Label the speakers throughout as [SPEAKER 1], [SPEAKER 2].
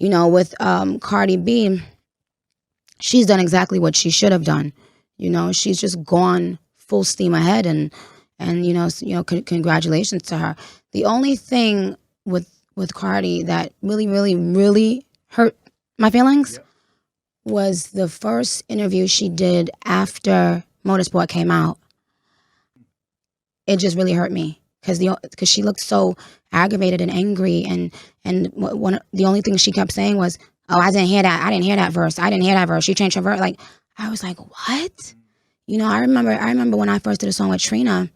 [SPEAKER 1] You know, with Cardi B, she's done exactly what she should have done. You know, she's just gone full steam ahead, and congratulations to her. The only thing with Cardi that really, really, really hurt my feelings was the first interview she did after MotorSport came out. It just really hurt me because she looked so aggravated and angry, and the only thing she kept saying was, "Oh, I didn't hear that. I didn't hear that verse. I didn't hear that verse. She changed her verse." Like, I was like, "What?" You know, I remember when I first did a song with Trina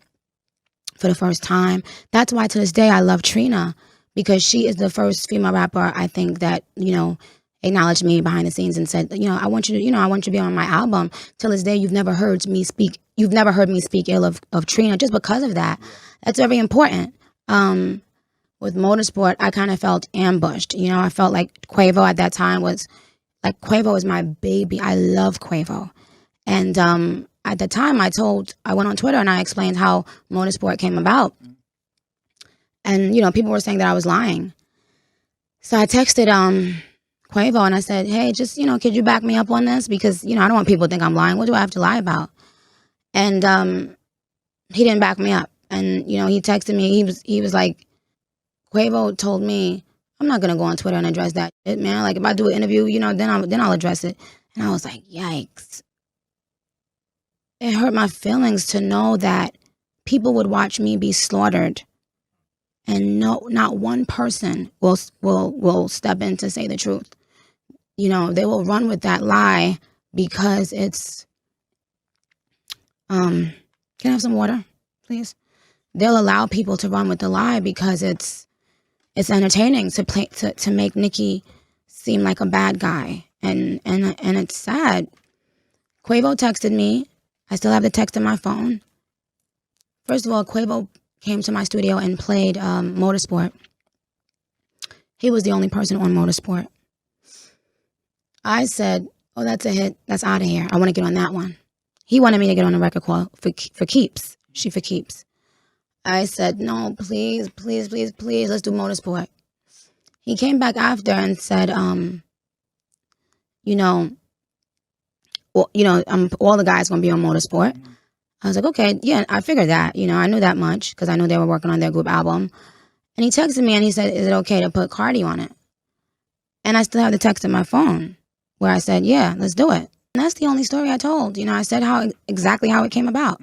[SPEAKER 1] for the first time. That's why to this day I love Trina, because she is the first female rapper I think that, you know, acknowledged me behind the scenes and said, you know, I want you to be on my album. Till this day, you've never heard me speak ill of Trina just because of that. That's very important. With MotorSport, I kind of felt ambushed. You know, I felt like Quavo at that time was like, Quavo was my baby. I love Quavo. And at the time I went on Twitter and I explained how MotorSport came about. And, you know, people were saying that I was lying. So I texted Quavo and I said, hey, just, you know, could you back me up on this? Because, you know, I don't want people to think I'm lying. What do I have to lie about? And he didn't back me up. And, you know, he texted me. He was like, Quavo told me, I'm not going to go on Twitter and address that shit, man. Like, if I do an interview, you know, then I'll address it. And I was like, yikes. It hurt my feelings to know that people would watch me be slaughtered and not one person will step in to say the truth. You know, they will run with that lie because it's, can I have some water, please? They'll allow people to run with the lie because it's entertaining to make Nicki seem like a bad guy. And it's sad. Quavo texted me. I still have the text in my phone. First of all, Quavo came to my studio and played MotorSport. He was the only person on MotorSport. I said, oh, that's a hit. That's out of here. I want to get on that one. He wanted me to get on a record call for keeps. She for keeps. I said, no, please, please, please, please, let's do MotorSport. He came back after and said, all the guys going to be on MotorSport. I was like, okay, yeah, I figured that. You know, I knew that much because I knew they were working on their group album. And he texted me and he said, is it okay to put Cardi on it? And I still have the text in my phone where I said, yeah, let's do it. And that's the only story I told. You know, I said exactly how it came about.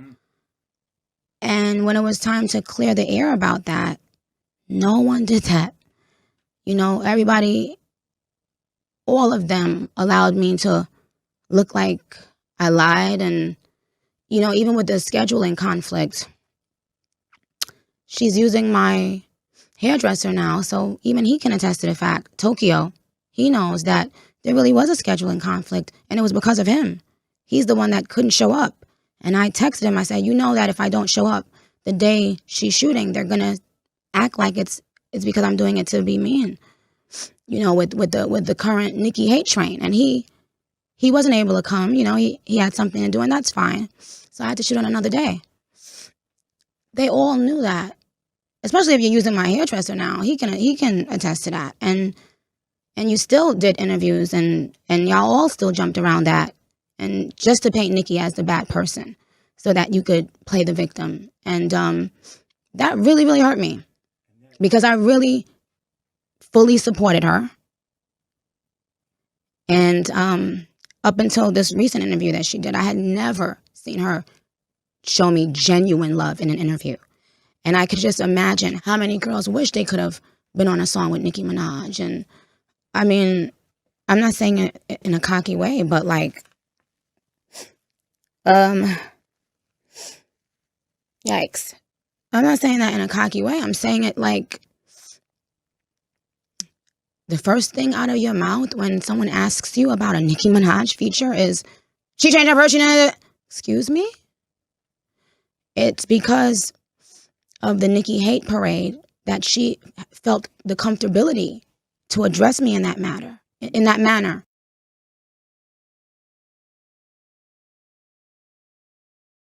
[SPEAKER 1] And when it was time to clear the air about that, no one did that. You know, everybody, all of them allowed me to look like I lied. And, you know, even with the scheduling conflict, she's using my hairdresser now. So even he can attest to the fact, Tokyo, he knows that there really was a scheduling conflict and it was because of him. He's the one that couldn't show up. And I texted him, I said, you know that if I don't show up the day she's shooting, they're going to act like it's because I'm doing it to be mean, you know, with the current Nicki hate train. And he wasn't able to come, you know, he had something to do, and that's fine. So I had to shoot on another day. They all knew that, especially if you're using my hairdresser now. He can attest to that. And you still did interviews and y'all all still jumped around that. And just to paint Nicki as the bad person so that you could play the victim. And that really, really hurt me because I really fully supported her. And up until this recent interview that she did, I had never seen her show me genuine love in an interview. And I could just imagine how many girls wish they could have been on a song with Nicki Minaj. And I mean, I'm not saying it in a cocky way, but like, yikes. I'm not saying that in a cocky way. I'm saying it like the first thing out of your mouth when someone asks you about a Nicki Minaj feature is, she changed her version of it. Excuse me? It's because of the Nicki hate parade that she felt the comfortability to address me in that manner.